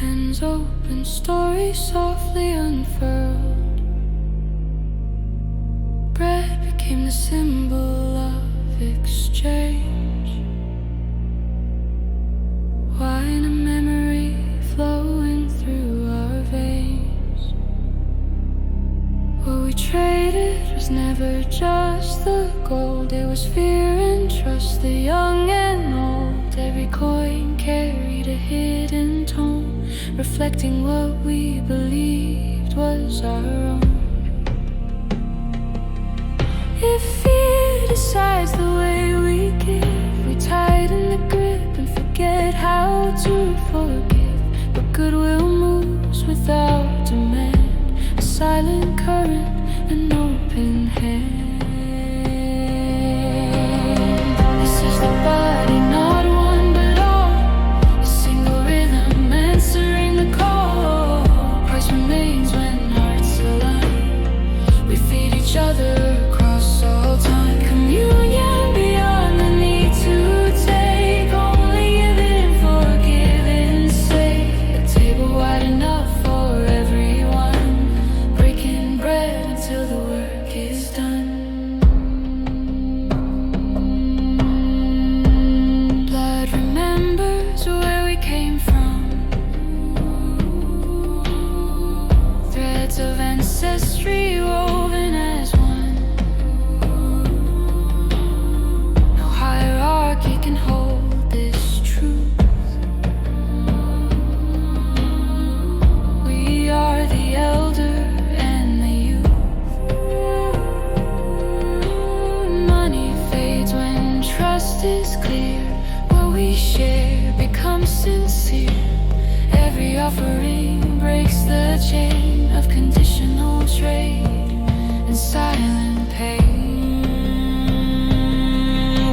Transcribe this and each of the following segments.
Pens open, stories softly unfurled. Bread became the symbol of exchange. Wine, a memory flowing through our veins. What we traded was never just the gold. It was fear and trust, the young and old. Every coin carried a hidden tone, reflecting what we believed was our own. If fear decides the way we give, we tighten the grip and forget how to forgive. But goodwill moves without demand, a silent current, an open hand. This is the body, not one but all, a single rhythm answering the call. Price remains when hearts align. We feed each other across all time. Communion beyond the need to take, only giving, forgiving, safe. A table wide enough for everyone, breaking bread until the work is done. Blood remembers where we came from, threads of ancestry woven as one. No hierarchy can hold this truth. We are the elder and the youth. Money fades when trust is clear. What we share becomes sincere. Every offering breaks the chain of conditional trade and silent pain.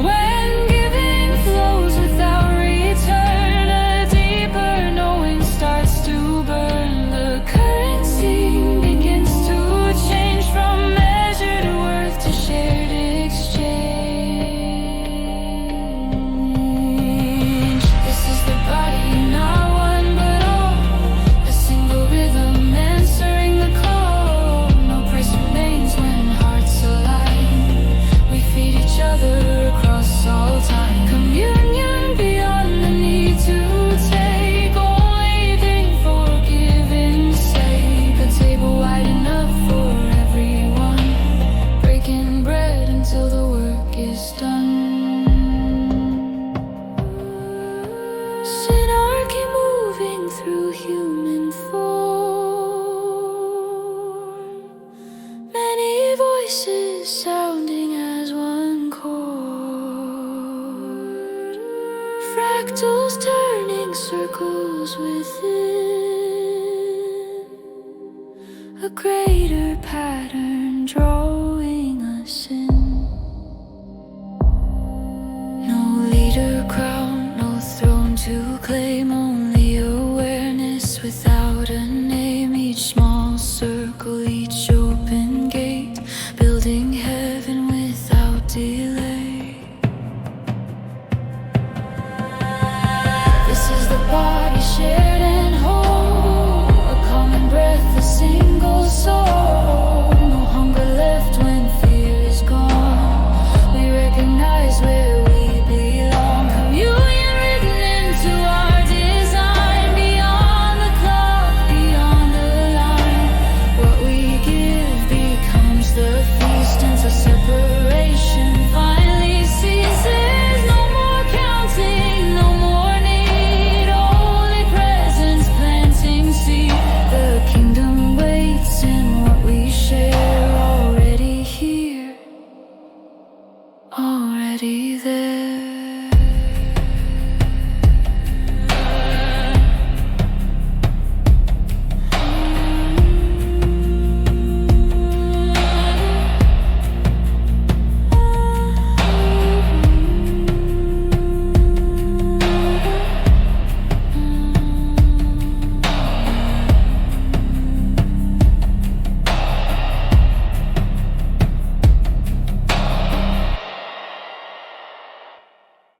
When giving flows without return, a deeper knowing starts to burn. The currency begins to change from measured worth to shared exchange. This is the body, not one but all, a single rhythm answering the call. No price remains when hearts align. We feed each other across all time. Communion beyond the need to take, only thing forgiving, sake. A table wide enough for everyone, breaking bread until the work is done. Synarchy moving through human form, many voices sounding as one chord. Fractals turning circles within, a greater pattern drawing us in. No leader crown, no throne to claim, only awareness without a name. Each small circle, each open gate, building heaven without delay. This is the body share.